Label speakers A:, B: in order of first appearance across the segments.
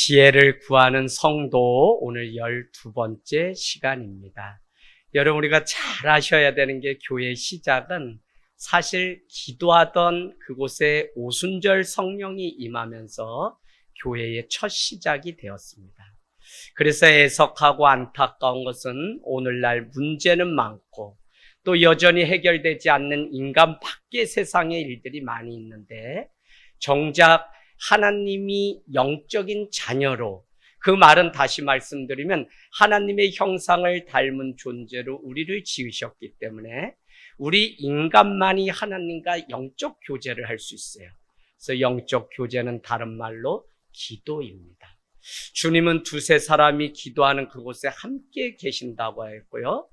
A: 지혜를 구하는 성도 오늘 12번째 시간입니다. 여러분 우리가 잘 아셔야 되는 게 교회의 시작은 사실 기도하던 그곳에 오순절 성령이 임하면서 교회의 첫 시작이 되었습니다. 그래서 애석하고 안타까운 것은 오늘날 문제는 많고 또 여전히 해결되지 않는 인간 밖의 세상의 일들이 많이 있는데 정작 하나님이 영적인 자녀로, 그 말은 다시 말씀드리면 하나님의 형상을 닮은 존재로 우리를 지으셨기 때문에 우리 인간만이 하나님과 영적 교제를 할 수 있어요. 그래서 영적 교제는 다른 말로 기도입니다. 주님은 두세 사람이 기도하는 그곳에 함께 계신다고 했고요.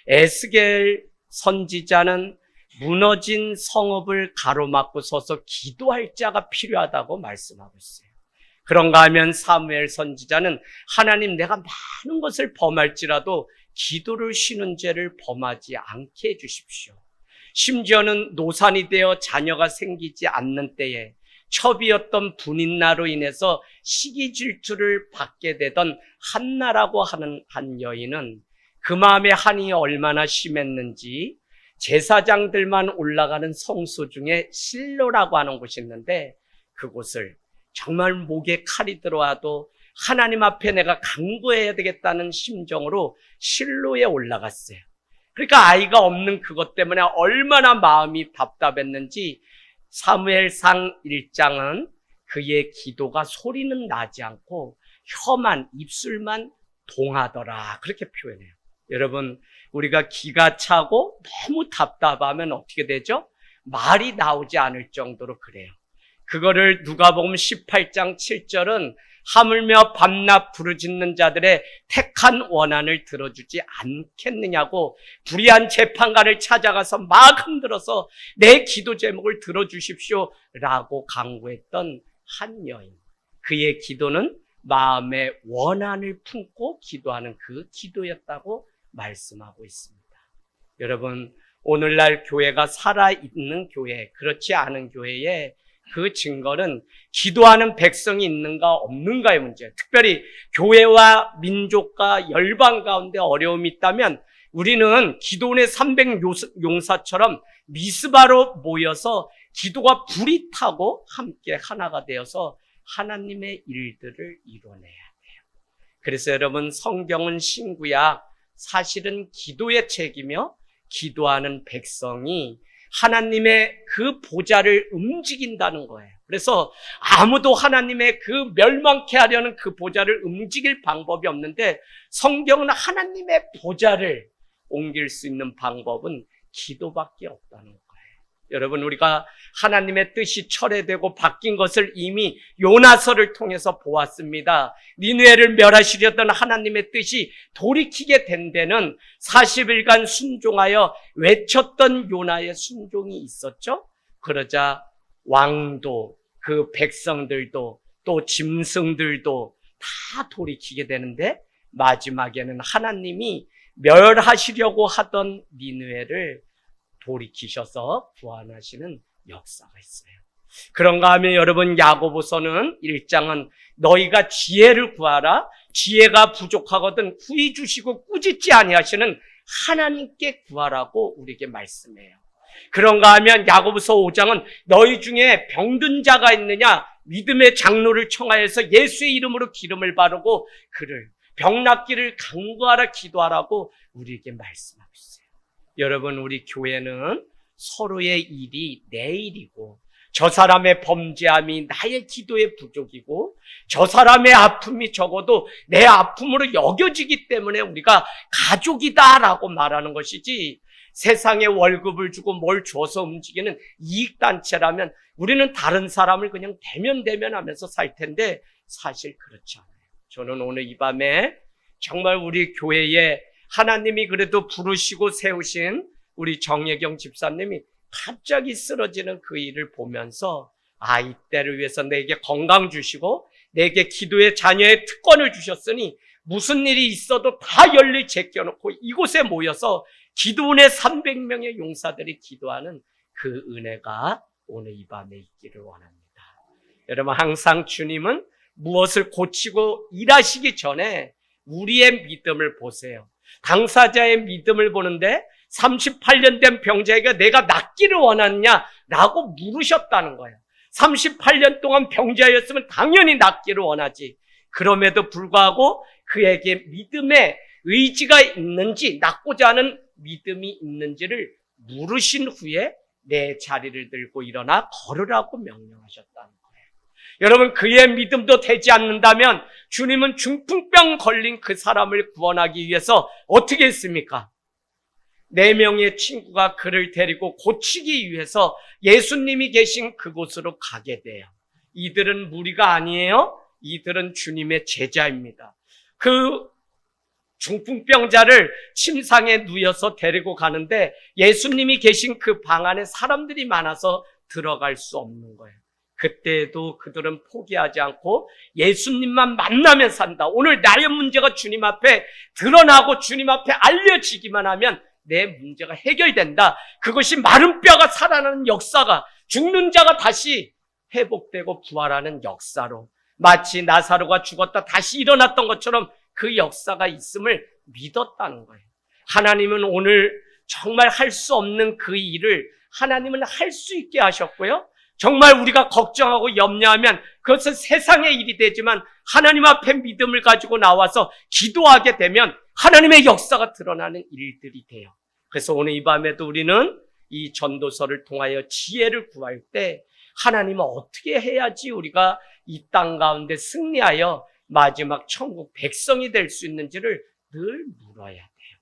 A: 에스겔 선지자는 무너진 성읍을 가로막고 서서 기도할 자가 필요하다고 말씀하고 있어요. 그런가 하면 사무엘 선지자는 하나님, 내가 많은 것을 범할지라도 기도를 쉬는 죄를 범하지 않게 해주십시오. 심지어는 노산이 되어 자녀가 생기지 않는 때에 첩이었던 분인나로 인해서 시기 질투를 받게 되던 한나라고 하는 한 여인은 그 마음의 한이 얼마나 심했는지 제사장들만 올라가는 성소 중에 실로라고 하는 곳이 있는데 그곳을 정말 목에 칼이 들어와도 하나님 앞에 내가 간구해야 되겠다는 심정으로 실로에 올라갔어요. 그러니까 아이가 없는 그것 때문에 얼마나 마음이 답답했는지 사무엘상 1장은 그의 기도가 소리는 나지 않고 혀만, 입술만 동하더라, 그렇게 표현해요. 여러분, 우리가 기가 차고 너무 답답하면 어떻게 되죠? 말이 나오지 않을 정도로 그래요. 그거를 누가복음 18장 7절은 하물며 밤낮 부르짖는 자들의 택한 원한을 들어주지 않겠느냐고 불의한 재판관을 찾아가서 막 흔들어서 내 기도 제목을 들어주십시오 라고 간구했던 한 여인. 그의 기도는 마음의 원한을 품고 기도하는 그 기도였다고 말씀하고 있습니다. 여러분, 오늘날 교회가 살아있는 교회, 그렇지 않은 교회에 그 증거는 기도하는 백성이 있는가 없는가의 문제예요. 특별히 교회와 민족과 열방 가운데 어려움이 있다면 우리는 기도원의 300용사처럼 미스바로 모여서 기도가 불이 타고 함께 하나가 되어서 하나님의 일들을 이뤄내야 돼요. 그래서 여러분, 성경은 신구약 사실은 기도의 책이며 기도하는 백성이 하나님의 그 보좌를 움직인다는 거예요. 그래서 아무도 하나님의 그 멸망케 하려는 그 보좌를 움직일 방법이 없는데 성경은 하나님의 보좌를 옮길 수 있는 방법은 기도밖에 없다는 거예요. 여러분, 우리가 하나님의 뜻이 철회되고 바뀐 것을 이미 요나서를 통해서 보았습니다. 니느웨를 멸하시려던 하나님의 뜻이 돌이키게 된 데는 40일간 순종하여 외쳤던 요나의 순종이 있었죠. 그러자 왕도 그 백성들도 또 짐승들도 다 돌이키게 되는데 마지막에는 하나님이 멸하시려고 하던 니느웨를 돌이키셔서 구원하시는 역사가 있어요. 그런가 하면 여러분, 야고보서는 1장은 너희가 지혜를 구하라, 지혜가 부족하거든 구히 주시고 꾸짖지 아니하시는 하나님께 구하라고 우리에게 말씀해요. 그런가 하면 야고보서 5장은 너희 중에 병든 자가 있느냐, 믿음의 장로를 청하여서 예수의 이름으로 기름을 바르고 그를 병 낫기를 간구하라 기도하라고 우리에게 말씀하고 있어요. 여러분, 우리 교회는 서로의 일이 내 일이고 저 사람의 범죄함이 나의 기도의 부족이고 저 사람의 아픔이 적어도 내 아픔으로 여겨지기 때문에 우리가 가족이다라고 말하는 것이지, 세상에 월급을 주고 뭘 줘서 움직이는 이익단체라면 우리는 다른 사람을 그냥 대면하면서 살 텐데 사실 그렇지 않아요. 저는 오늘 이 밤에 정말 우리 교회에 하나님이 그래도 부르시고 세우신 우리 정예경 집사님이 갑자기 쓰러지는 그 일을 보면서 이때를 위해서 내게 건강 주시고 내게 기도의 자녀의 특권을 주셨으니 무슨 일이 있어도 다 열리 제껴놓고 이곳에 모여서 기도원의 300명의 용사들이 기도하는 그 은혜가 오늘 이 밤에 있기를 원합니다. 여러분, 항상 주님은 무엇을 고치고 일하시기 전에 우리의 믿음을 보세요. 당사자의 믿음을 보는데 38년 된 병자에게 내가 낫기를 원하느냐라고 물으셨다는 거예요. 38년 동안 병자였으면 당연히 낫기를 원하지. 그럼에도 불구하고 그에게 믿음의 의지가 있는지, 낫고자 하는 믿음이 있는지를 물으신 후에 내 자리를 들고 일어나 걸으라고 명령하셨다는 거예요. 여러분, 그의 믿음도 되지 않는다면 주님은 중풍병 걸린 그 사람을 구원하기 위해서 어떻게 했습니까? 4명의 친구가 그를 데리고 고치기 위해서 예수님이 계신 그곳으로 가게 돼요. 이들은 무리가 아니에요. 이들은 주님의 제자입니다. 그 중풍병자를 침상에 누워서 데리고 가는데 예수님이 계신 그 방 안에 사람들이 많아서 들어갈 수 없는 거예요. 그때도 그들은 포기하지 않고 예수님만 만나면 산다. 오늘 나의 문제가 주님 앞에 드러나고 주님 앞에 알려지기만 하면 내 문제가 해결된다. 그것이 마른 뼈가 살아나는 역사가, 죽는 자가 다시 회복되고 부활하는 역사로, 마치 나사로가 죽었다 다시 일어났던 것처럼 그 역사가 있음을 믿었다는 거예요. 하나님은 오늘 정말 할 수 없는 그 일을 하나님은 할 수 있게 하셨고요. 정말 우리가 걱정하고 염려하면 그것은 세상의 일이 되지만 하나님 앞에 믿음을 가지고 나와서 기도하게 되면 하나님의 역사가 드러나는 일들이 돼요. 그래서 오늘 이 밤에도 우리는 이 전도서를 통하여 지혜를 구할 때 하나님은 어떻게 해야지 우리가 이 땅 가운데 승리하여 마지막 천국 백성이 될 수 있는지를 늘 물어야 돼요.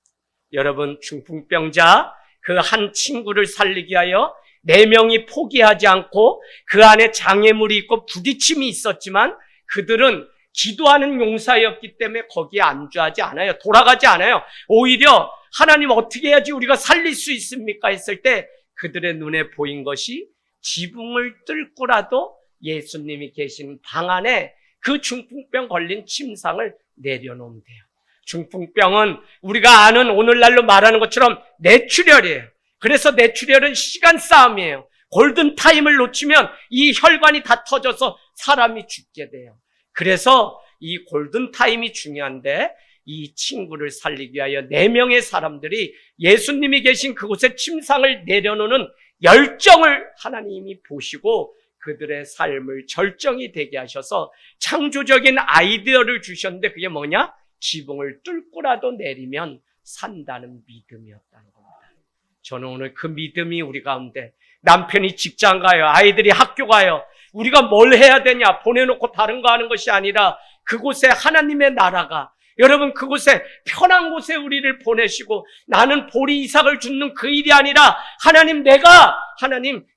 A: 여러분, 중풍병자 그 한 친구를 살리기 위하여 4명이 포기하지 않고 그 안에 장애물이 있고 부딪힘이 있었지만 그들은 기도하는 용사였기 때문에 거기에 안주하지 않아요. 돌아가지 않아요. 오히려 하나님 어떻게 해야지 우리가 살릴 수 있습니까? 했을 때 그들의 눈에 보인 것이 지붕을 뚫고라도 예수님이 계신 방 안에 그 중풍병 걸린 침상을 내려놓으면 돼요. 중풍병은 우리가 아는 오늘날로 말하는 것처럼 뇌출혈이에요. 그래서 뇌출혈은 시간 싸움이에요. 골든타임을 놓치면 이 혈관이 다 터져서 사람이 죽게 돼요. 그래서 이 골든타임이 중요한데 이 친구를 살리기 위하여 4명의 사람들이 예수님이 계신 그곳에 침상을 내려놓는 열정을 하나님이 보시고 그들의 삶을 절정이 되게 하셔서 창조적인 아이디어를 주셨는데 그게 뭐냐? 지붕을 뚫고라도 내리면 산다는 믿음이었다는 겁니다. 저는 오늘 그 믿음이 우리 가운데, 남편이 직장 가요, 아이들이 학교 가요, 우리가 뭘 해야 되냐 보내놓고 다른 거 하는 것이 아니라 그곳에 하나님의 나라가, 여러분 그곳에 편한 곳에 우리를 보내시고 나는 보리 이삭을 줍는 그 일이 아니라 하나님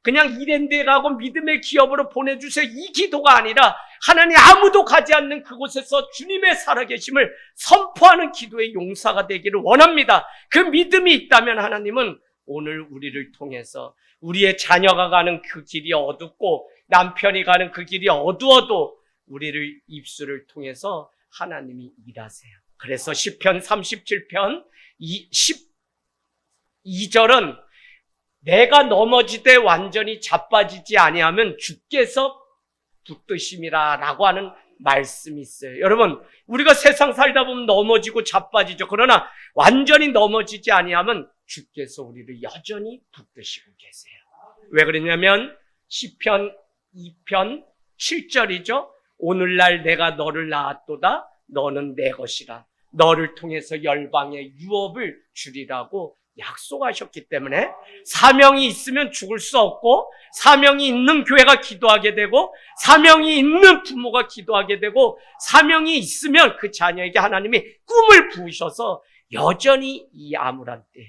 A: 그냥 이런 데 가고 믿음의 기업으로 보내주세요 이 기도가 아니라 하나님 아무도 가지 않는 그곳에서 주님의 살아계심을 선포하는 기도의 용사가 되기를 원합니다. 그 믿음이 있다면 하나님은 오늘 우리를 통해서 우리의 자녀가 가는 그 길이 어둡고 남편이 가는 그 길이 어두워도 우리를 입술을 통해서 하나님이 일하세요. 그래서 시편 37편 12절은 내가 넘어지되 완전히 자빠지지 아니하면 주께서 붙드심이라 라고 하는 말씀이 있어요. 여러분, 우리가 세상 살다 보면 넘어지고 자빠지죠. 그러나 완전히 넘어지지 아니하면 주께서 우리를 여전히 붙드시고 계세요. 왜 그러냐면 시편 2편 7절이죠. 오늘날 내가 너를 낳았도다. 너는 내 것이라. 너를 통해서 열방에 유업을 주리라고 약속하셨기 때문에 사명이 있으면 죽을 수 없고 사명이 있는 교회가 기도하게 되고 사명이 있는 부모가 기도하게 되고 사명이 있으면 그 자녀에게 하나님이 꿈을 부으셔서 여전히 이 암울한 때,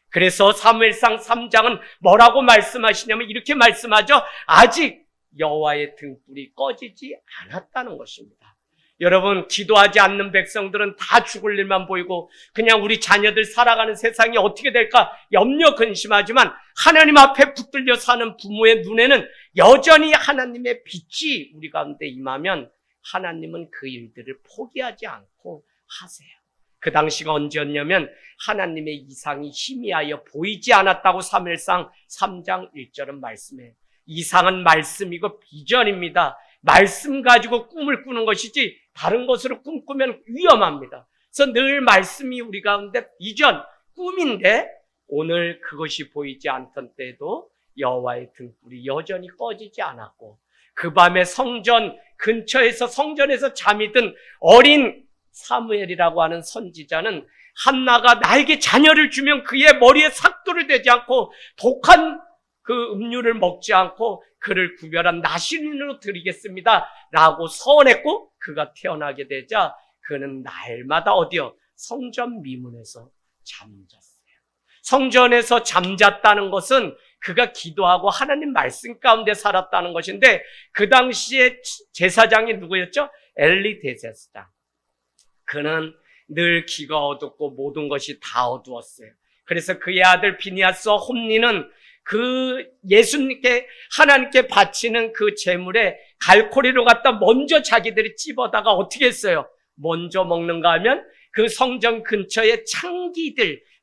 A: 그래서 사무엘상 3장은 뭐라고 말씀하시냐면 이렇게 말씀하죠. 아직 여호와의 등불이 꺼지지 않았다는 것입니다. 여러분, 기도하지 않는 백성들은 다 죽을 일만 보이고 그냥 우리 자녀들 살아가는 세상이 어떻게 될까 염려 근심하지만 하나님 앞에 붙들려 사는 부모의 눈에는 여전히 하나님의 빛이 우리 가운데 임하면 하나님은 그 일들을 포기하지 않고 하세요. 그 당시가 언제였냐면 하나님의 이상이 희미하여 보이지 않았다고 사무엘상 3장 1절은 말씀해요. 이상은 말씀이고 비전입니다. 말씀 가지고 꿈을 꾸는 것이지 다른 것으로 꿈꾸면 위험합니다. 그래서 늘 말씀이 우리 가운데 비전, 꿈인데 오늘 그것이 보이지 않던 때에도 여호와의 등불이 여전히 꺼지지 않았고 그 밤에 성전 근처에서 성전에서 잠이 든 어린 사무엘이라고 하는 선지자는 한나가 나에게 자녀를 주면 그의 머리에 삭도를 대지 않고 독한 그 음료를 먹지 않고 그를 구별한 나시린으로 드리겠습니다 라고 서원했고 그가 태어나게 되자 그는 날마다 어디요? 성전 미문에서 잠잤어요. 성전에서 잠잤다는 것은 그가 기도하고 하나님 말씀 가운데 살았다는 것인데 그 당시에 제사장이 누구였죠? 엘리 대제사장. 그는 늘 귀가 어둡고 모든 것이 다 어두웠어요. 그래서 그의 아들 비니아스와 홈니는 그 예수님께 하나님께 바치는 그 제물에 갈고리로 갖다 먼저 자기들이 찝어다가 어떻게 했어요? 먼저 먹는가 하면 그 성전 근처에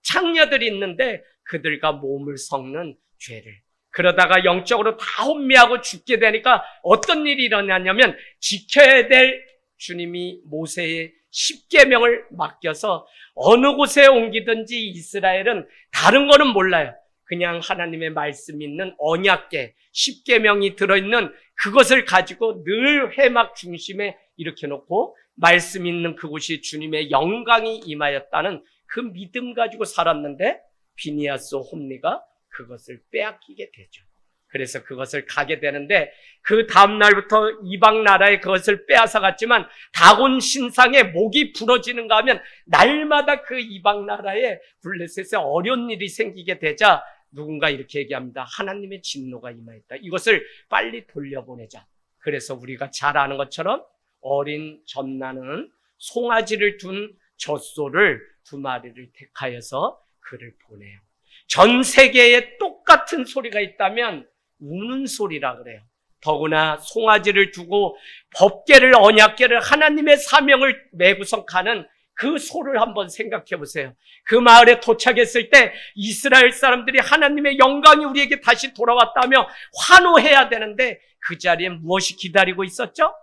A: 창녀들이 있는데 그들과 몸을 섞는 죄를. 그러다가 영적으로 다 혼미하고 죽게 되니까 어떤 일이 일어나냐면 지켜야 될 주님이 모세의 10계명을 맡겨서 어느 곳에 옮기든지 이스라엘은 다른 거는 몰라요. 그냥 하나님의 말씀 있는 언약궤 10계명이 들어있는 그것을 가지고 늘 회막 중심에 이렇게 놓고 말씀 있는 그곳이 주님의 영광이 임하였다는 그 믿음 가지고 살았는데 비니아스 홈리가 그것을 빼앗기게 되죠. 그래서 그것을 가게 되는데 그 다음 날부터 이방 나라에 그것을 빼앗아 갔지만 다곤 신상에 목이 부러지는가 하면 날마다 그 이방 나라에 블레셋에 어려운 일이 생기게 되자 누군가 이렇게 얘기합니다. 하나님의 진노가 임하였다. 이것을 빨리 돌려보내자. 그래서 우리가 잘 아는 것처럼 어린 젖나는 송아지를 둔 젖소를 2마리를 택하여서 그를 보내요. 전 세계에 똑같은 소리가 있다면 우는 소리라 그래요. 더구나 송아지를 두고 법궤를 언약궤를 하나님의 사명을 매구성하는 그 소를 한번 생각해 보세요. 그 마을에 도착했을 때 이스라엘 사람들이 하나님의 영광이 우리에게 다시 돌아왔다며 환호해야 되는데 그 자리에 무엇이 기다리고 있었죠?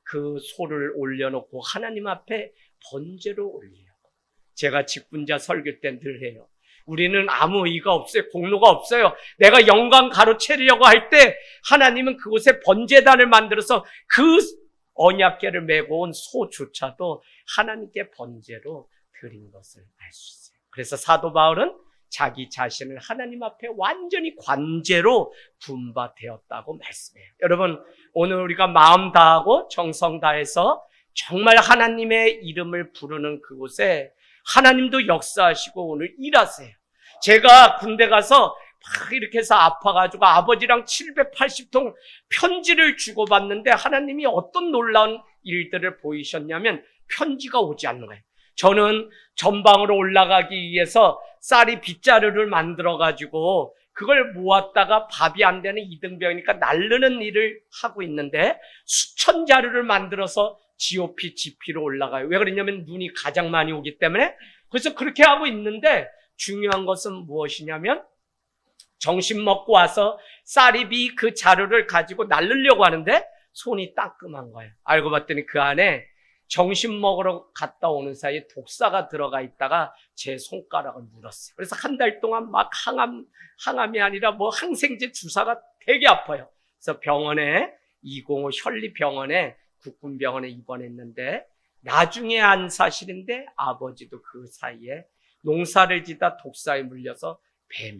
A: 그 소를 올려놓고 하나님 앞에 번제로 올리려고. 제가 직분자 설교 때 늘 해요. 우리는 아무 의의가 없어요. 공로가 없어요. 내가 영광 가로채려고 할 때 하나님은 그곳에 번제단을 만들어서 그 언약궤를 메고 온 소조차도 하나님께 번제로 드린 것을 알 수 있어요. 그래서 사도 바울은 자기 자신을 하나님 앞에 완전히 관제로 분바되었다고 말씀해요. 여러분, 오늘 우리가 마음 다하고 정성 다해서 정말 하나님의 이름을 부르는 그곳에 하나님도 역사하시고 오늘 일하세요. 제가 군대 가서 막 이렇게 해서 아파가지고 아버지랑 780통 편지를 주고받는데 하나님이 어떤 놀라운 일들을 보이셨냐면 편지가 오지 않는 거예요. 저는 전방으로 올라가기 위해서 쌀이 빗자루를 만들어가지고 그걸 모았다가 밥이 안 되는 이등병이니까 날르는 일을 하고 있는데 수천 자루를 만들어서 GOP, GP로 올라가요. 왜 그러냐면 눈이 가장 많이 오기 때문에. 그래서 그렇게 하고 있는데 중요한 것은 무엇이냐면 점심 먹고 와서 쌀입이 그 자루를 가지고 날르려고 하는데 손이 따끔한 거예요. 알고 봤더니 그 안에 점심 먹으러 갔다 오는 사이에 독사가 들어가 있다가 제 손가락을 물었어요. 그래서 한 달 동안 막 항암이 아니라 뭐 항생제 주사가 되게 아파요. 그래서 병원에 205 현리병원에 국군병원에 입원했는데 나중에 안 사실인데 아버지도 그 사이에 농사를 짓다 독사에 물려서 뱀에.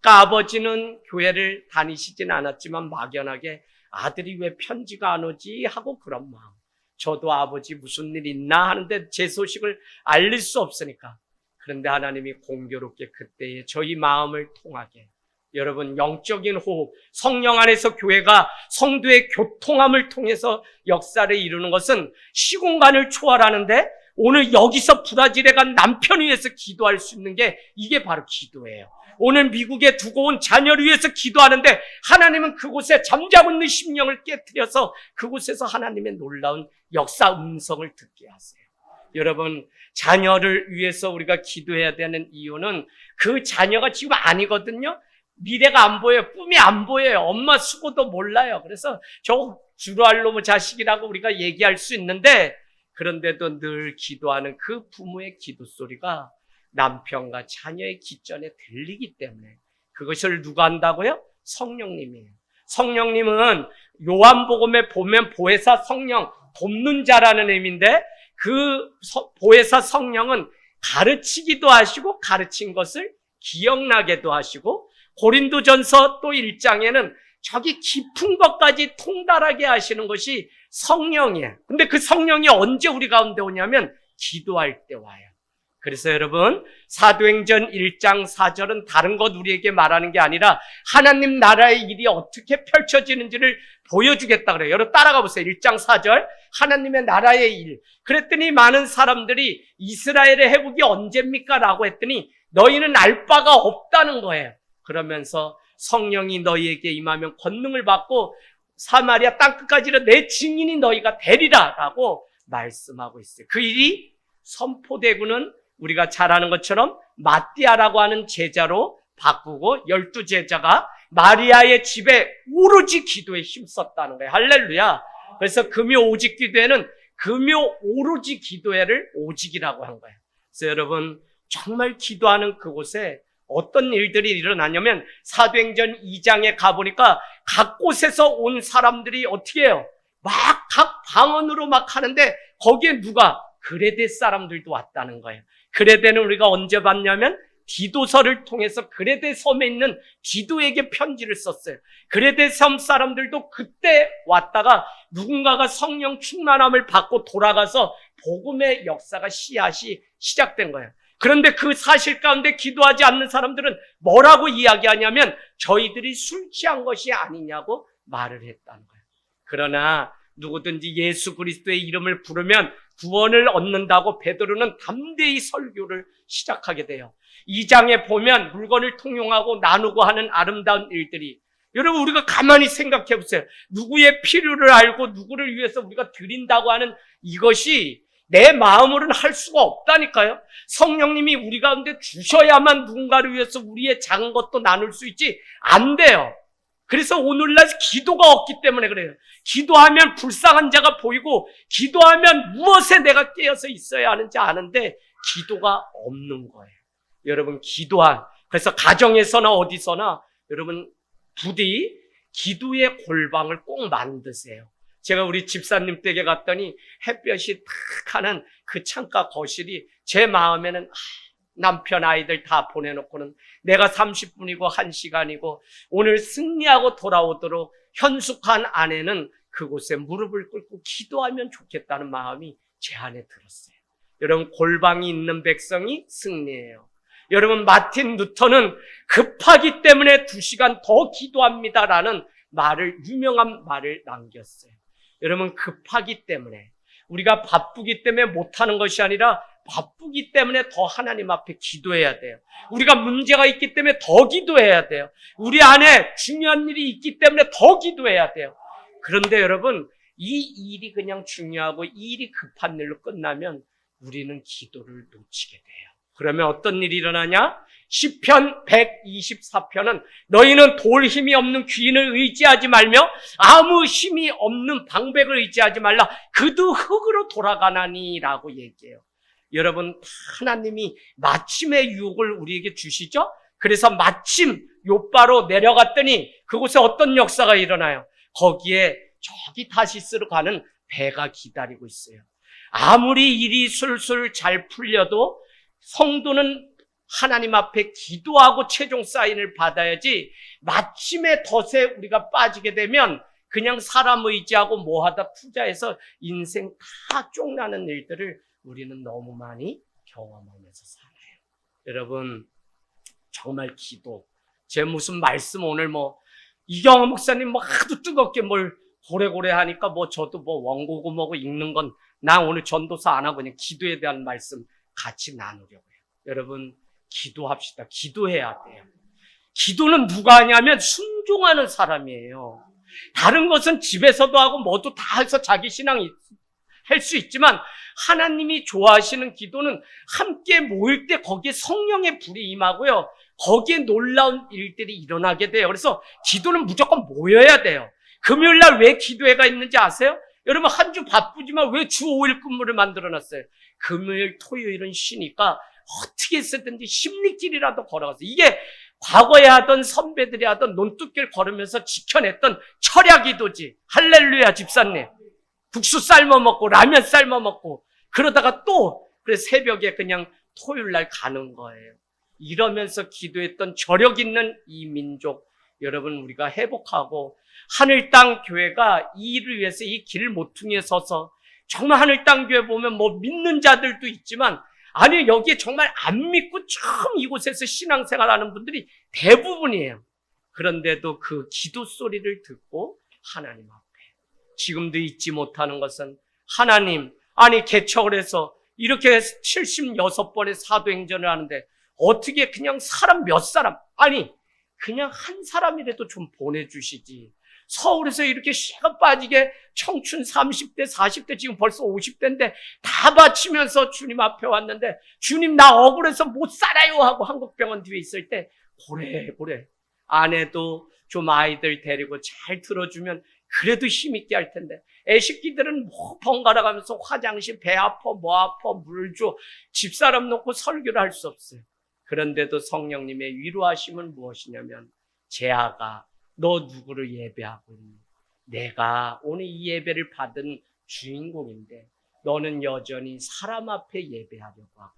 A: 그러니까 아버지는 교회를 다니시진 않았지만 막연하게 아들이 왜 편지가 안 오지 하고 그런 마음. 저도 아버지 무슨 일 있나 하는데 제 소식을 알릴 수 없으니까. 그런데 하나님이 공교롭게 그때에 저희 마음을 통하게. 여러분, 영적인 호흡, 성령 안에서 교회가 성도의 교통함을 통해서 역사를 이루는 것은 시공간을 초월하는데 오늘 여기서 브라질에 간 남편 위해서 기도할 수 있는 게 이게 바로 기도예요. 오늘 미국에 두고 온 자녀를 위해서 기도하는데 하나님은 그곳에 잠자고 있는 심령을 깨트려서 그곳에서 하나님의 놀라운 역사 음성을 듣게 하세요. 여러분, 자녀를 위해서 우리가 기도해야 되는 이유는 그 자녀가 지금 아니거든요. 미래가 안 보여요. 꿈이 안 보여요. 엄마 수고도 몰라요. 그래서 저 주루할 놈의 자식이라고 우리가 얘기할 수 있는데, 그런데도 늘 기도하는 그 부모의 기도 소리가 남편과 자녀의 기전에 들리기 때문에 그것을 누가 한다고요? 성령님이에요. 성령님은 요한복음에 보면 보혜사 성령, 돕는 자라는 의미인데, 그 보혜사 성령은 가르치기도 하시고 가르친 것을 기억나게도 하시고, 고린도전서 또 1장에는 저기 깊은 것까지 통달하게 하시는 것이 성령이에요. 근데 그 성령이 언제 우리 가운데 오냐면 기도할 때 와요. 그래서 여러분, 사도행전 1장 4절은 다른 것 우리에게 말하는 게 아니라 하나님 나라의 일이 어떻게 펼쳐지는지를 보여주겠다 그래요. 여러분 따라가 보세요. 1장 4절, 하나님의 나라의 일. 그랬더니 많은 사람들이 이스라엘의 회복이 언제입니까? 라고 했더니 너희는 알 바가 없다는 거예요. 그러면서 성령이 너희에게 임하면 권능을 받고 사마리아 땅끝까지는 내 증인이 너희가 되리라 라고 말씀하고 있어요. 그 일이 선포되고는 우리가 잘 아는 것처럼 마띠아라고 하는 제자로 바꾸고 12제자가 마리아의 집에 오로지 기도에 힘썼다는 거예요. 할렐루야. 그래서 금요 오직 기도회는 금요 오로지 기도회를 오직이라고 한 거예요. 그래서 여러분 정말 기도하는 그곳에 어떤 일들이 일어나냐면 사도행전 2장에 가보니까 각 곳에서 온 사람들이 어떻게 해요? 막 각 방언으로 막 하는데 거기에 누가? 그레데 사람들도 왔다는 거예요. 그레데는 우리가 언제 봤냐면 디도서를 통해서 그레데 섬에 있는 디도에게 편지를 썼어요. 그레데 섬 사람들도 그때 왔다가 누군가가 성령 충만함을 받고 돌아가서 복음의 역사가 씨앗이 시작된 거예요. 그런데 그 사실 가운데 기도하지 않는 사람들은 뭐라고 이야기하냐면 저희들이 술 취한 것이 아니냐고 말을 했다는 거예요. 그러나 누구든지 예수 그리스도의 이름을 부르면 구원을 얻는다고 베드로는 담대히 설교를 시작하게 돼요. 2장에 보면 물건을 통용하고 나누고 하는 아름다운 일들이, 여러분 우리가 가만히 생각해 보세요. 누구의 필요를 알고 누구를 위해서 우리가 드린다고 하는 이것이 내 마음으로는 할 수가 없다니까요. 성령님이 우리 가운데 주셔야만 누군가를 위해서 우리의 작은 것도 나눌 수 있지 안 돼요. 그래서 오늘날 기도가 없기 때문에 그래요. 기도하면 불쌍한 자가 보이고 기도하면 무엇에 내가 깨어서 있어야 하는지 아는데 기도가 없는 거예요. 여러분 그래서 가정에서나 어디서나 여러분 부디 기도의 골방을 꼭 만드세요. 제가 우리 집사님 댁에 갔더니 햇볕이 탁 하는 그 창가 거실이 제 마음에는 남편 아이들 다 보내놓고는 내가 30분이고 1시간이고 오늘 승리하고 돌아오도록 현숙한 아내는 그곳에 무릎을 꿇고 기도하면 좋겠다는 마음이 제 안에 들었어요. 여러분 골방이 있는 백성이 승리해요. 여러분 마틴 루터는 급하기 때문에 2시간 더 기도합니다라는 유명한 말을 남겼어요. 여러분 급하기 때문에, 우리가 바쁘기 때문에 못하는 것이 아니라 바쁘기 때문에 더 하나님 앞에 기도해야 돼요. 우리가 문제가 있기 때문에 더 기도해야 돼요. 우리 안에 중요한 일이 있기 때문에 더 기도해야 돼요. 그런데 여러분 이 일이 그냥 중요하고 이 일이 급한 일로 끝나면 우리는 기도를 놓치게 돼요. 그러면 어떤 일이 일어나냐? 시편 124편은 너희는 돌 힘이 없는 귀인을 의지하지 말며 아무 힘이 없는 방백을 의지하지 말라. 그도 흙으로 돌아가나니 라고 얘기해요. 여러분 하나님이 마침의 유혹을 우리에게 주시죠. 그래서 마침 욥바로 내려갔더니 그곳에 어떤 역사가 일어나요? 거기에 저기 다시스로 가는 배가 기다리고 있어요. 아무리 일이 술술 잘 풀려도 성도는 하나님 앞에 기도하고 최종 사인을 받아야지 마침의 덫에 우리가 빠지게 되면 그냥 사람 의지하고 뭐하다 투자해서 인생 다 쪽나는 일들을 우리는 너무 많이 경험하면서 살아요. 여러분 정말 기도, 제 무슨 말씀 오늘 이경호 목사님 하도 뜨겁게 뭘 고래고래 하니까 저도 원고고 뭐고 읽는 건 나 오늘 전도서 안 하고 그냥 기도에 대한 말씀 같이 나누려고요. 여러분 기도합시다. 기도해야 돼요. 기도는 누가 하냐면 순종하는 사람이에요. 다른 것은 집에서도 하고 뭐도 다 해서 자기 신앙이 할 수 있지만 하나님이 좋아하시는 기도는 함께 모일 때 거기에 성령의 불이 임하고요. 거기에 놀라운 일들이 일어나게 돼요. 그래서 기도는 무조건 모여야 돼요. 금요일 날 왜 기도회가 있는지 아세요? 여러분 한 주 바쁘지만 왜 주 5일 근무를 만들어놨어요? 금요일, 토요일은 쉬니까 어떻게 해서든지 십리길이라도 걸어가서 이게 과거에 하던 선배들이 하던 논뚝길 걸으면서 지켜냈던 철야기도지. 할렐루야 집사님. 국수 삶아 먹고 라면 삶아 먹고 그러다가 또 그래 새벽에 그냥 토요일 날 가는 거예요. 이러면서 기도했던 저력 있는 이 민족 여러분 우리가 회복하고 하늘 땅 교회가 이 일을 위해서 이 길 모퉁이에 서서 정말 하늘 땅 교회 보면 뭐 믿는 자들도 있지만 아니 여기에 정말 안 믿고 처음 이곳에서 신앙생활하는 분들이 대부분이에요. 그런데도 그 기도 소리를 듣고 하나님 앞에 지금도 잊지 못하는 것은 하나님 아니 개척을 해서 이렇게 76번의 사도행전을 하는데 어떻게 그냥 사람 몇 사람 아니 그냥 한 사람이라도 좀 보내주시지. 서울에서 이렇게 씨가 빠지게 청춘 30대 40대 지금 벌써 50대인데 다 바치면서 주님 앞에 왔는데 주님 나 억울해서 못 살아요 하고 한국병원 뒤에 있을 때 고래 아내도 좀 아이들 데리고 잘 들어주면 그래도 힘있게 할 텐데 애식기들은 뭐 번갈아 가면서 화장실 배 아파 뭐 아파 물 줘 집사람 놓고 설교를 할 수 없어요. 그런데도 성령님의 위로하심은 무엇이냐면 재아가 너 누구를 예배하고 있니? 내가 오늘 이 예배를 받은 주인공인데 너는 여전히 사람 앞에 예배하려고 하고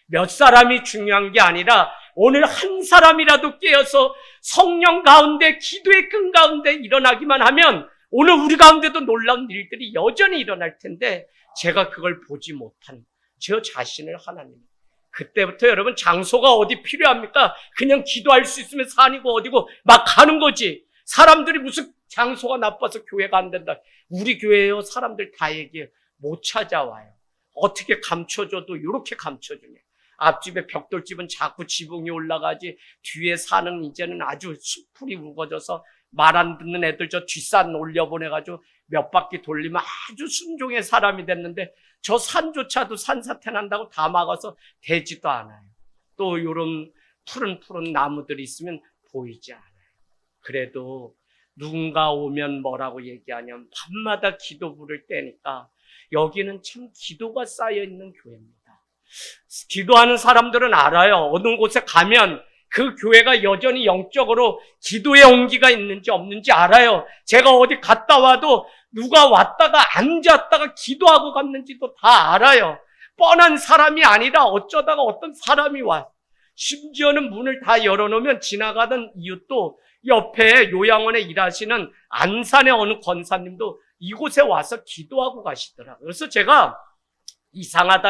A: 몇 사람이 중요한 게 아니라 오늘 한 사람이라도 깨어서 성령 가운데 기도의 끈 가운데 일어나기만 하면 오늘 우리 가운데도 놀라운 일들이 여전히 일어날 텐데 제가 그걸 보지 못한 저 자신을 하나님 그때부터 여러분 장소가 어디 필요합니까? 그냥 기도할 수 있으면 산이고 어디고 막 가는 거지. 사람들이 무슨 장소가 나빠서 교회가 안 된다. 우리 교회에요. 사람들 다 얘기해요. 못 찾아와요. 어떻게 감춰줘도 이렇게 감춰주네. 앞집에 벽돌집은 자꾸 지붕이 올라가지 뒤에 사는 이제는 아주 수풀이 우거져서 말 안 듣는 애들 저 뒷산 올려보내가지고 몇 바퀴 돌리면 아주 순종의 사람이 됐는데 저 산조차도 산사태 난다고 다 막아서 되지도 않아요. 또 이런 푸른 나무들이 있으면 보이지 않아요. 그래도 누군가 오면 뭐라고 얘기하냐면 밤마다 기도 부를 때니까 여기는 참 기도가 쌓여있는 교회입니다. 기도하는 사람들은 알아요. 어느 곳에 가면 그 교회가 여전히 영적으로 기도의 온기가 있는지 없는지 알아요. 제가 어디 갔다 와도 누가 왔다가 앉았다가 기도하고 갔는지도 다 알아요. 뻔한 사람이 아니라 어쩌다가 어떤 사람이 와. 심지어는 문을 다 열어놓으면 지나가던 이웃도 옆에 요양원에 일하시는 안산의 어느 권사님도 이곳에 와서 기도하고 가시더라고요. 그래서 제가 이상하다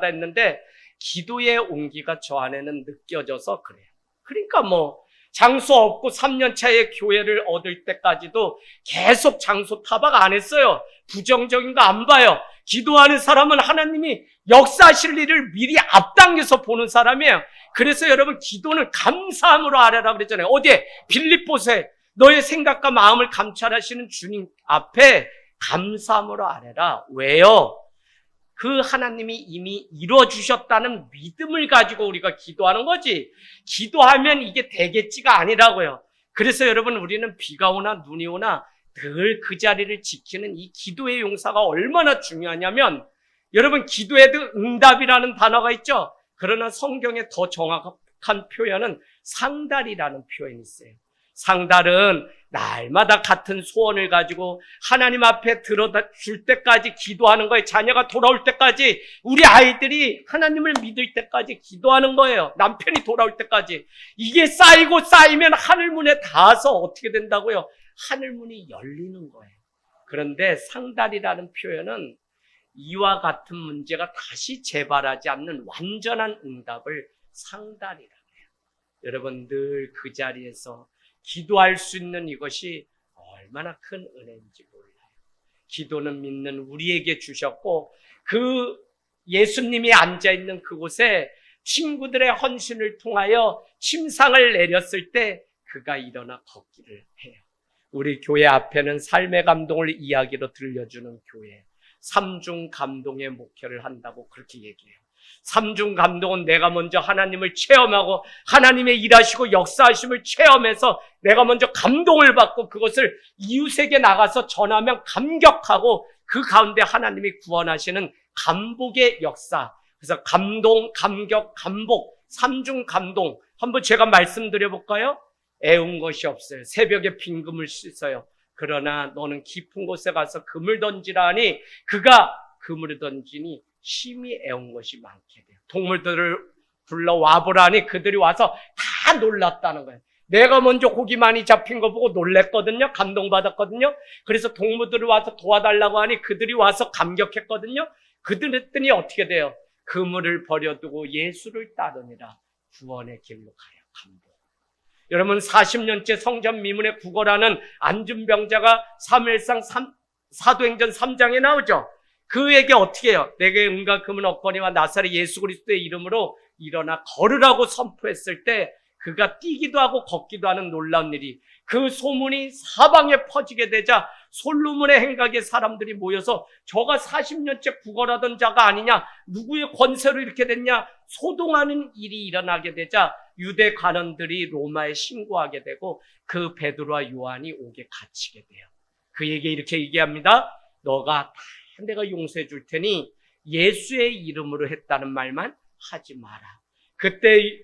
A: 했는데 기도의 온기가 저 안에는 느껴져서 그래요. 그러니까 뭐 장소 없고 3년 차에 교회를 얻을 때까지도 계속 장소 타박 안 했어요. 부정적인 거 안 봐요. 기도하는 사람은 하나님이 역사하실 일을 미리 앞당겨서 보는 사람이에요. 그래서 여러분 기도는 감사함으로 아뢰라 그랬잖아요. 어디에? 빌립보서에 너의 생각과 마음을 감찰하시는 주님 앞에 감사함으로 아뢰라. 왜요? 그 하나님이 이미 이루어주셨다는 믿음을 가지고 우리가 기도하는 거지. 기도하면 이게 되겠지가 아니라고요. 그래서 여러분 우리는 비가 오나 눈이 오나 늘 그 자리를 지키는 이 기도의 용사가 얼마나 중요하냐면 여러분 기도에도 응답이라는 단어가 있죠. 그러나 성경에 더 정확한 표현은 상달이라는 표현이 있어요. 상달은 날마다 같은 소원을 가지고 하나님 앞에 들어줄 때까지 기도하는 거예요. 자녀가 돌아올 때까지 우리 아이들이 하나님을 믿을 때까지 기도하는 거예요. 남편이 돌아올 때까지. 이게 쌓이면 하늘문에 닿아서 어떻게 된다고요? 하늘문이 열리는 거예요. 그런데 상달이라는 표현은 이와 같은 문제가 다시 재발하지 않는 완전한 응답을 상달이라고 해요. 여러분 늘 그 자리에서 기도할 수 있는 이것이 얼마나 큰 은혜인지 몰라요. 기도는 믿는 우리에게 주셨고 그 예수님이 앉아있는 그곳에 친구들의 헌신을 통하여 침상을 내렸을 때 그가 일어나 걷기를 해요. 우리 교회 앞에는 삶의 감동을 이야기로 들려주는 교회, 삼중 감동의 목회를 한다고 그렇게 얘기해요. 삼중 감동은 내가 먼저 하나님을 체험하고 하나님의 일하시고 역사하심을 체험해서 내가 먼저 감동을 받고 그것을 이웃에게 나가서 전하면 감격하고 그 가운데 하나님이 구원하시는 감복의 역사. 그래서 감동, 감격, 감복, 삼중 감동. 한번 제가 말씀드려 볼까요? 애운 것이 없어요. 새벽에 빈 금을 씻어요. 그러나 너는 깊은 곳에 가서 금을 던지라 하니 그가 그물을 던지니 심히 애운 것이 많게 돼요. 동물들을 불러와 보라니 그들이 와서 다 놀랐다는 거예요. 내가 먼저 고기 많이 잡힌 거 보고 놀랬거든요. 감동받았거든요. 그래서 동물들이 와서 도와달라고 하니 그들이 와서 감격했거든요. 그들이 어떻게 돼요? 그물을 버려두고 예수를 따르니라. 구원의 길로 가요. 감동. 여러분 40년째 성전 미문에 구걸하는 안준병자가 사무엘상 사도행전 3장에 나오죠. 그에게 어떻게 해요? 내게 은과 금은 없거니와 나사렛 예수 그리스도의 이름으로 일어나 걸으라고 선포했을 때 그가 뛰기도 하고 걷기도 하는 놀라운 일이 그 소문이 사방에 퍼지게 되자 솔로몬의 행각에 사람들이 모여서 저가 40년째 구걸하던 자가 아니냐, 누구의 권세로 이렇게 됐냐, 소동하는 일이 일어나게 되자 유대 관원들이 로마에 신고하게 되고 그 베드로와 요한이 옥에 갇히게 돼요. 그에게 이렇게 얘기합니다. 너가 다 내가 용서해 줄 테니 예수의 이름으로 했다는 말만 하지 마라. 그때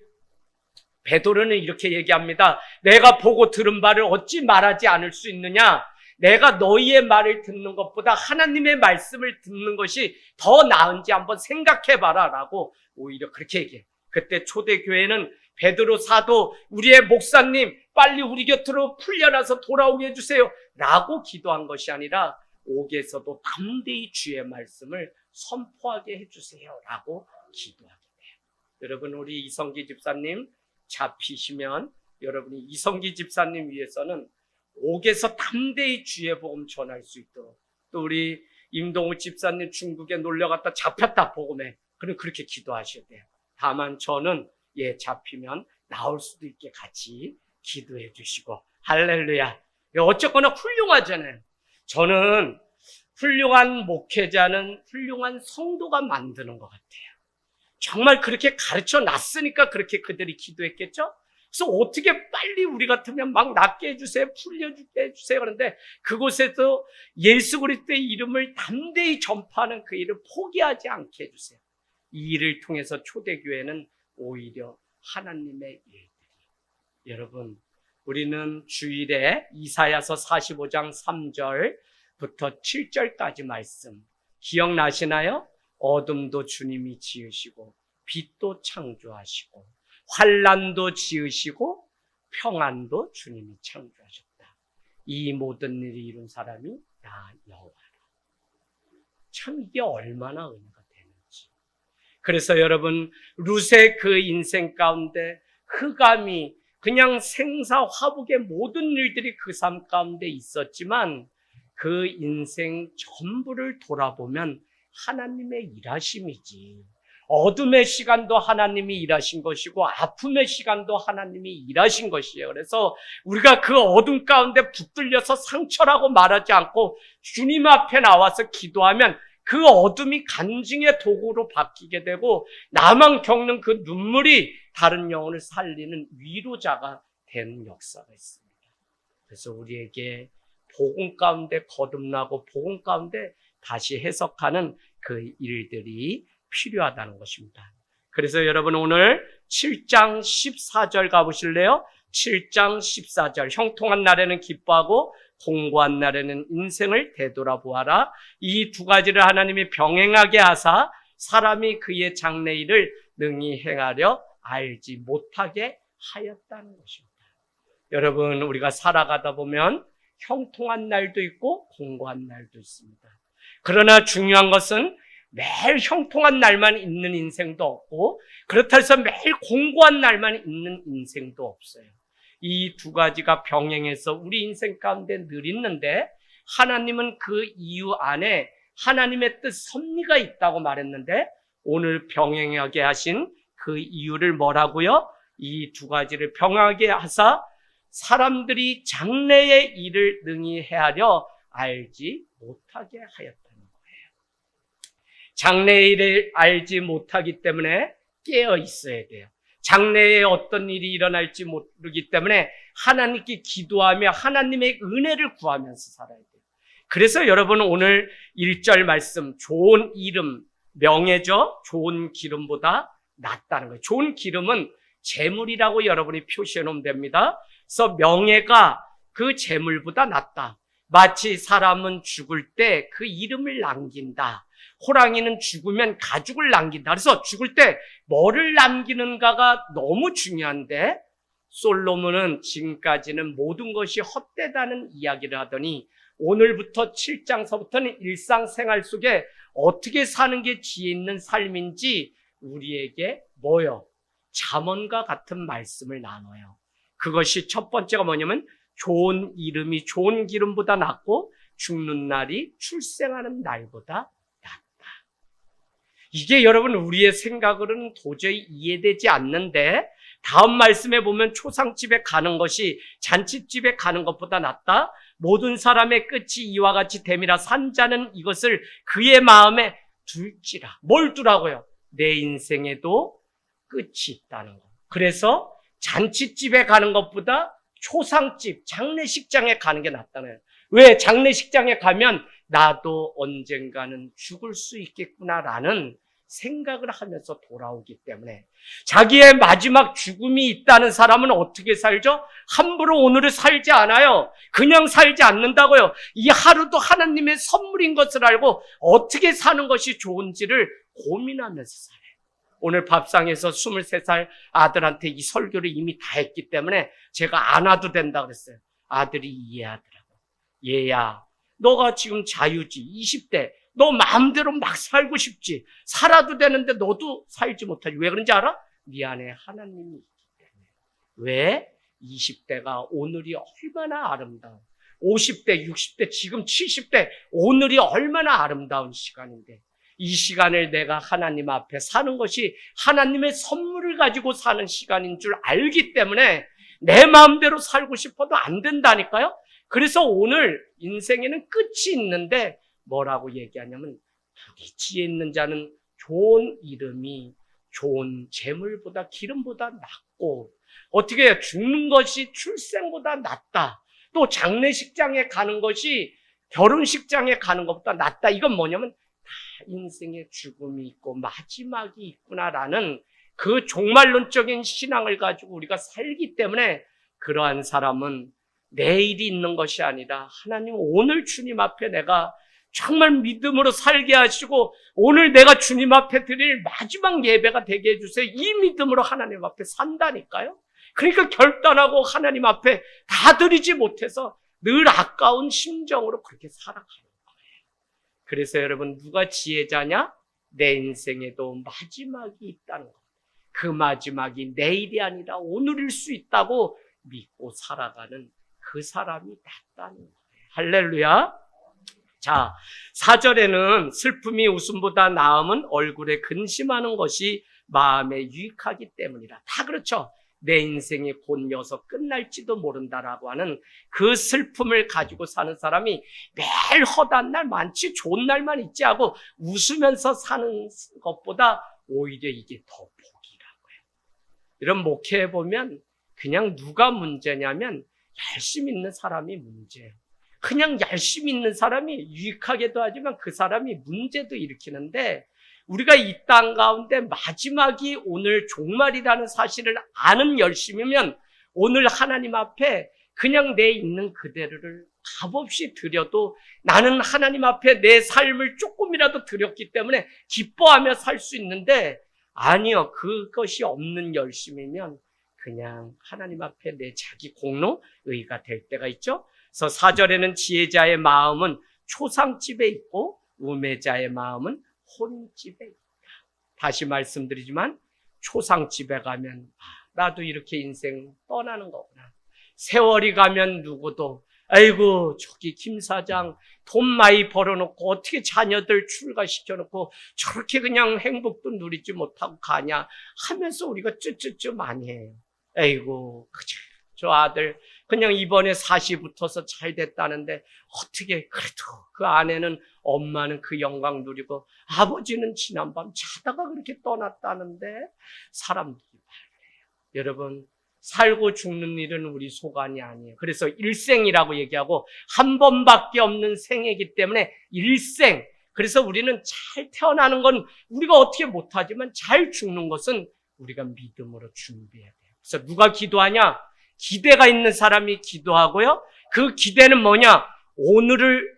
A: 베드로는 이렇게 얘기합니다. 내가 보고 들은 바를 어찌 말하지 않을 수 있느냐? 내가 너희의 말을 듣는 것보다 하나님의 말씀을 듣는 것이 더 나은지 한번 생각해봐라 라고 오히려 그렇게 얘기해요. 그때 초대교회는 베드로 사도, 우리의 목사님 빨리 우리 곁으로 풀려나서 돌아오게 해주세요 라고 기도한 것이 아니라 옥에서도 담대히 주의 말씀을 선포하게 해주세요 라고 기도하게 돼요. 여러분, 우리 이성기 집사님 잡히시면 여러분이 이성기 집사님 위해서는 옥에서 담대히 주의 복음 전할 수 있도록, 또 우리 임동우 집사님 중국에 놀려갔다 잡혔다 복음에, 그럼 그렇게 기도하셔야 돼요. 다만 저는 잡히면 나올 수도 있게 같이 기도해 주시고, 할렐루야. 어쨌거나 훌륭하잖아요. 저는 훌륭한 목회자는 훌륭한 성도가 만드는 것 같아요. 정말 그렇게 가르쳐 놨으니까 그렇게 그들이 기도했겠죠? 그래서 어떻게 빨리 우리 같으면 막 낫게 해주세요, 풀려주게 해주세요. 그런데 그곳에서 예수 그리스도의 이름을 담대히 전파하는 그 일을 포기하지 않게 해주세요. 이 일을 통해서 초대교회는 오히려 하나님의 일들이. 여러분, 우리는 주일에 이사야서 45장 3절부터 7절까지 말씀 기억나시나요? 어둠도 주님이 지으시고 빛도 창조하시고 환난도 지으시고 평안도 주님이 창조하셨다. 이 모든 일을 이룬 사람이 나 여호와라. 참 이게 얼마나 은혜가 되는지. 그래서 여러분, 룻의 그 인생 가운데 흑암이 그냥 생사화복의 모든 일들이 그 삶 가운데 있었지만 그 인생 전부를 돌아보면 하나님의 일하심이지. 어둠의 시간도 하나님이 일하신 것이고 아픔의 시간도 하나님이 일하신 것이에요. 그래서 우리가 그 어둠 가운데 붙들려서 상처라고 말하지 않고 주님 앞에 나와서 기도하면 그 어둠이 간증의 도구로 바뀌게 되고 나만 겪는 그 눈물이 다른 영혼을 살리는 위로자가 되는 역사가 있습니다. 그래서 우리에게 복음 가운데 거듭나고 복음 가운데 다시 해석하는 그 일들이 필요하다는 것입니다. 그래서 여러분, 오늘 7장 14절 가보실래요? 7장 14절. 형통한 날에는 기뻐하고 공고한 날에는 인생을 되돌아보아라. 이 두 가지를 하나님이 병행하게 하사 사람이 그의 장래일을 능히 행하려 알지 못하게 하였다는 것입니다. 여러분, 우리가 살아가다 보면 형통한 날도 있고 공고한 날도 있습니다. 그러나 중요한 것은 매일 형통한 날만 있는 인생도 없고 그렇다 해서 매일 공고한 날만 있는 인생도 없어요. 이 두 가지가 병행해서 우리 인생 가운데 늘 있는데 하나님은 그 이유 안에 하나님의 뜻 섭리가 있다고 말했는데 오늘 병행하게 하신 그 이유를 뭐라고요? 이 두 가지를 병행하게 하사 사람들이 장래의 일을 능히 헤아려 알지 못하게 하였다는 거예요. 장래의 일을 알지 못하기 때문에 깨어 있어야 돼요. 장래에 어떤 일이 일어날지 모르기 때문에 하나님께 기도하며 하나님의 은혜를 구하면서 살아야 돼요. 그래서 여러분 오늘 1절 말씀, 좋은 이름, 명예죠. 좋은 기름보다 낫다는 거예요. 좋은 기름은 재물이라고 여러분이 표시해 놓으면 됩니다. 그래서 명예가 그 재물보다 낫다. 마치 사람은 죽을 때 그 이름을 남긴다. 호랑이는 죽으면 가죽을 남긴다. 그래서 죽을 때 뭐를 남기는가가 너무 중요한데 솔로몬은 지금까지는 모든 것이 헛되다는 이야기를 하더니 오늘부터 7장서부터는 일상생활 속에 어떻게 사는 게 지혜 있는 삶인지 우리에게 뭐요? 잠언과 같은 말씀을 나눠요. 그것이 첫 번째가 뭐냐면 좋은 이름이 좋은 기름보다 낫고 죽는 날이 출생하는 날보다 낫다. 이게 여러분 우리의 생각으로는 도저히 이해되지 않는데 다음 말씀에 보면 초상집에 가는 것이 잔치집에 가는 것보다 낫다. 모든 사람의 끝이 이와 같이 됨이라 산자는 이것을 그의 마음에 둘지라. 뭘 두라고요? 내 인생에도 끝이 있다는 거. 그래서 잔치집에 가는 것보다 초상집, 장례식장에 가는 게 낫다는. 왜? 장례식장에 가면 나도 언젠가는 죽을 수 있겠구나라는 생각을 하면서 돌아오기 때문에 자기의 마지막 죽음이 있다는 사람은 어떻게 살죠? 함부로 오늘을 살지 않아요. 그냥 살지 않는다고요. 이 하루도 하나님의 선물인 것을 알고 어떻게 사는 것이 좋은지를 고민하면서 살아요. 오늘 밥상에서 23살 아들한테 이 설교를 이미 다 했기 때문에 제가 안 와도 된다 그랬어요. 아들이 이해하더라고요. 얘야, 너가 지금 자유지, 20대. 너 마음대로 막 살고 싶지. 살아도 되는데 너도 살지 못하지. 왜 그런지 알아? 네 안에 하나님이 있기 때문에. 왜? 20대가 오늘이 얼마나 아름다워. 50대, 60대, 지금 70대, 오늘이 얼마나 아름다운 시간인데 이 시간을 내가 하나님 앞에 사는 것이 하나님의 선물을 가지고 사는 시간인 줄 알기 때문에 내 마음대로 살고 싶어도 안 된다니까요. 그래서 오늘 인생에는 끝이 있는데 뭐라고 얘기하냐면 이 지혜 있는 자는 좋은 이름이 좋은 재물보다 기름보다 낫고 어떻게 해요? 죽는 것이 출생보다 낫다. 또 장례식장에 가는 것이 결혼식장에 가는 것보다 낫다. 이건 뭐냐면 다 인생에 죽음이 있고 마지막이 있구나라는 그 종말론적인 신앙을 가지고 우리가 살기 때문에 그러한 사람은 내일이 있는 것이 아니라 하나님 오늘 주님 앞에 내가 정말 믿음으로 살게 하시고 오늘 내가 주님 앞에 드릴 마지막 예배가 되게 해주세요. 이 믿음으로 하나님 앞에 산다니까요. 그러니까 결단하고 하나님 앞에 다 드리지 못해서 늘 아까운 심정으로 그렇게 살아가는 거예요. 그래서 여러분 누가 지혜자냐? 내 인생에도 마지막이 있다는 것. 그 마지막이 내일이 아니라 오늘일 수 있다고 믿고 살아가는 그 사람이 낫다는 거예요. 할렐루야. 자, 4절에는 슬픔이 웃음보다 나음은 얼굴에 근심하는 것이 마음에 유익하기 때문이라. 다 그렇죠. 내 인생이 곧 여서 끝날지도 모른다라고 하는 그 슬픔을 가지고 사는 사람이 매일 허다한 날 많지 좋은 날만 있지 하고 웃으면서 사는 것보다 오히려 이게 더 복이라고요. 이런 목회에 보면 그냥 누가 문제냐면 열심히 있는 사람이 문제예요. 그냥 열심히 있는 사람이 유익하게도 하지만 그 사람이 문제도 일으키는데 우리가 이 땅 가운데 마지막이 오늘 종말이라는 사실을 아는 열심이면 오늘 하나님 앞에 그냥 내 있는 그대로를 값없이 드려도 나는 하나님 앞에 내 삶을 조금이라도 드렸기 때문에 기뻐하며 살 수 있는데 아니요. 그것이 없는 열심이면 그냥 하나님 앞에 내 자기 공로의가 될 때가 있죠. 그래서 4절에는 지혜자의 마음은 초상집에 있고 우매자의 마음은 혼집에 있다. 다시 말씀드리지만 초상집에 가면 나도 이렇게 인생 떠나는 거구나. 세월이 가면 누구도 아이고 저기 김 사장 돈 많이 벌어놓고 어떻게 자녀들 출가시켜놓고 저렇게 그냥 행복도 누리지 못하고 가냐 하면서 우리가 쯧쯧쯧 많이 해요. 아이고 그저 저 아들 그냥 이번에 사시 붙어서 잘 됐다는데 어떻게 그래도 그 아내는 엄마는 그 영광 누리고 아버지는 지난밤 자다가 그렇게 떠났다는데 사람들이 말해요. 여러분 살고 죽는 일은 우리 소관이 아니에요. 그래서 일생이라고 얘기하고 한 번밖에 없는 생이기 때문에 일생. 그래서 우리는 잘 태어나는 건 우리가 어떻게 못하지만 잘 죽는 것은 우리가 믿음으로 준비해야 돼요. 그래서 누가 기도하냐? 기대가 있는 사람이 기도하고요. 그 기대는 뭐냐? 오늘을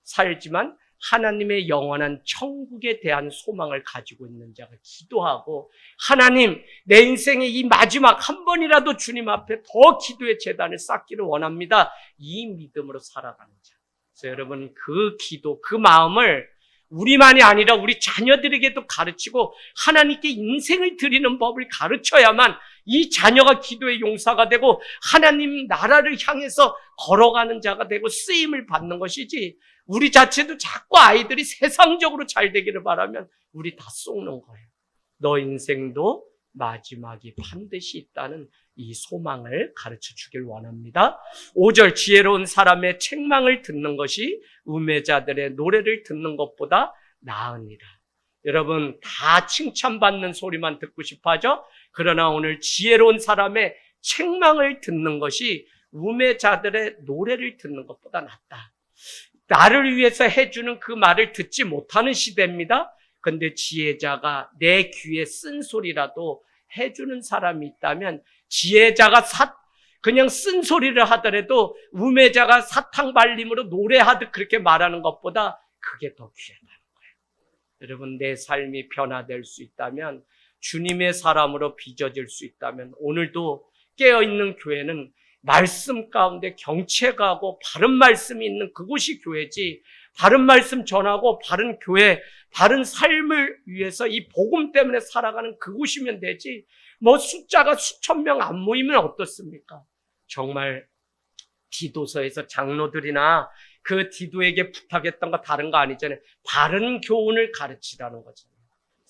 A: 살지만 하나님의 영원한 천국에 대한 소망을 가지고 있는 자가 기도하고 하나님 내 인생의 이 마지막 한 번이라도 주님 앞에 더 기도의 제단을 쌓기를 원합니다. 이 믿음으로 살아가는 자. 그래서 여러분 그 기도 그 마음을 우리만이 아니라 우리 자녀들에게도 가르치고 하나님께 인생을 드리는 법을 가르쳐야만 이 자녀가 기도의 용사가 되고 하나님 나라를 향해서 걸어가는 자가 되고 쓰임을 받는 것이지 우리 자체도 자꾸 아이들이 세상적으로 잘 되기를 바라면 우리 다 속는 거예요. 너 인생도 마지막이 반드시 있다는 이 소망을 가르쳐 주길 원합니다. 5절 지혜로운 사람의 책망을 듣는 것이 우매자들의 노래를 듣는 것보다 나으니라. 여러분 다 칭찬받는 소리만 듣고 싶어 하죠? 그러나 오늘 지혜로운 사람의 책망을 듣는 것이 우매자들의 노래를 듣는 것보다 낫다. 나를 위해서 해주는 그 말을 듣지 못하는 시대입니다. 근데 지혜자가 내 귀에 쓴 소리라도 해주는 사람이 있다면 지혜자가 그냥 쓴 소리를 하더라도 우매자가 사탕 발림으로 노래하듯 그렇게 말하는 것보다 그게 더 귀하다는 거예요. 여러분 내 삶이 변화될 수 있다면 주님의 사람으로 빚어질 수 있다면 오늘도 깨어있는 교회는 말씀 가운데 경채가고 바른 말씀이 있는 그곳이 교회지 바른 말씀 전하고 바른 교회 바른 삶을 위해서 이 복음 때문에 살아가는 그곳이면 되지 뭐 숫자가 수천 명 안 모이면 어떻습니까? 정말 디도서에서 장로들이나 그 디도에게 부탁했던 거 다른 거 아니잖아요. 바른 교훈을 가르치라는 거잖아요.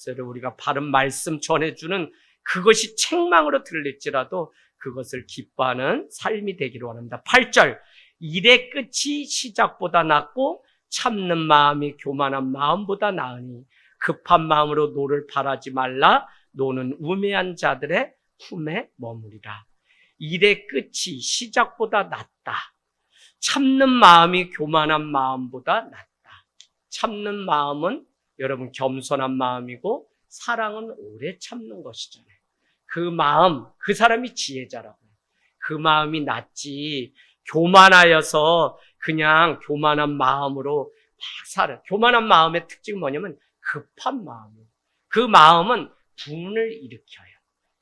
A: 그래서 우리가 바른 말씀 전해주는 그것이 책망으로 들릴지라도 그것을 기뻐하는 삶이 되기를 원합니다. 8절 일의 끝이 시작보다 낫고 참는 마음이 교만한 마음보다 나으니 급한 마음으로 노를 바라지 말라. 노는 우매한 자들의 품에 머무리라. 일의 끝이 시작보다 낫다. 참는 마음이 교만한 마음보다 낫다. 참는 마음은 여러분 겸손한 마음이고 사랑은 오래 참는 것이잖아요. 그 마음, 그 사람이 지혜자라고요. 그 마음이 낫지 교만하여서 그냥 교만한 마음으로 막 살아. 교만한 마음의 특징은 뭐냐면 급한 마음이에요. 그 마음은 분을 일으켜요.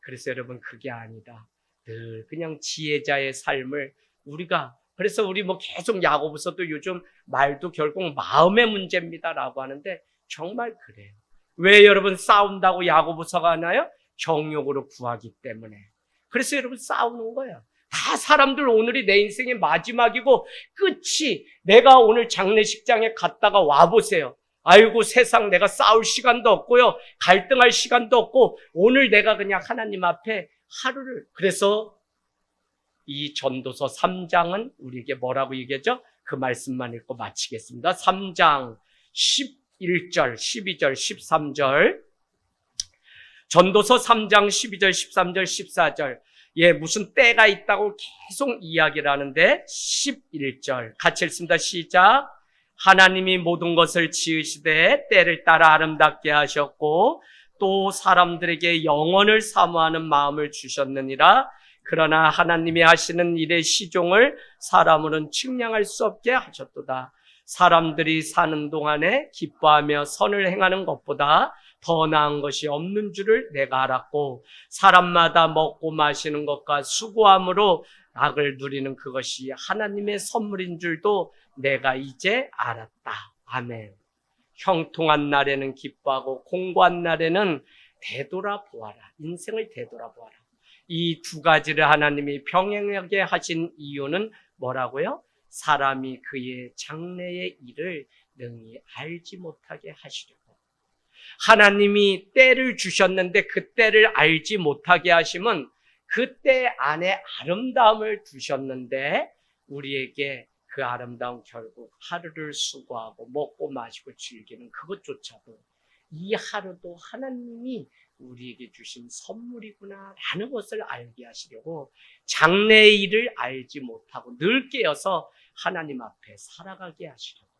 A: 그래서 여러분 그게 아니다. 늘 그냥 지혜자의 삶을 그래서 우리 뭐 계속 야고보서도 요즘 말도 결국 마음의 문제입니다라고 하는데 정말 그래요. 왜 여러분 싸운다고 야고보서가 하나요? 정욕으로 구하기 때문에. 그래서 여러분 싸우는 거예요. 다 사람들 오늘이 내 인생의 마지막이고 끝이 내가 오늘 장례식장에 갔다가 와보세요. 아이고 세상 내가 싸울 시간도 없고요. 갈등할 시간도 없고 오늘 내가 그냥 하나님 앞에 하루를 그래서 이 전도서 3장은 우리에게 뭐라고 얘기하죠? 그 말씀만 읽고 마치겠습니다. 3장 11절, 12절, 13절 전도서 3장 12절, 13절, 14절 무슨 때가 있다고 계속 이야기를 하는데 11절 같이 읽습니다. 시작. 하나님이 모든 것을 지으시되 때를 따라 아름답게 하셨고 또 사람들에게 영원을 사모하는 마음을 주셨느니라. 그러나 하나님이 하시는 일의 시종을 사람으로는 측량할 수 없게 하셨도다. 사람들이 사는 동안에 기뻐하며 선을 행하는 것보다 더 나은 것이 없는 줄을 내가 알았고 사람마다 먹고 마시는 것과 수고함으로 악을 누리는 그것이 하나님의 선물인 줄도 내가 이제 알았다. 아멘. 형통한 날에는 기뻐하고 공고한 날에는 되돌아보아라. 인생을 되돌아보아라. 이 두 가지를 하나님이 병행하게 하신 이유는 뭐라고요? 사람이 그의 장래의 일을 능히 알지 못하게 하시려고. 하나님이 때를 주셨는데 그 때를 알지 못하게 하시면 그때 안에 아름다움을 두셨는데 우리에게 그 아름다움 결국 하루를 수고하고 먹고 마시고 즐기는 그것조차도 이 하루도 하나님이 우리에게 주신 선물이구나 라는 것을 알게 하시려고 장래의 일을 알지 못하고 늘 깨어서 하나님 앞에 살아가게 하시려고.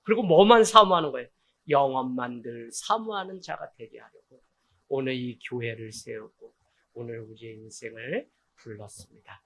A: 그리고 뭐만 사모하는 거예요? 영원만 늘 사모하는 자가 되게 하려고 오늘 이 교회를 세우고 오늘 우리의 인생을 불렀습니다.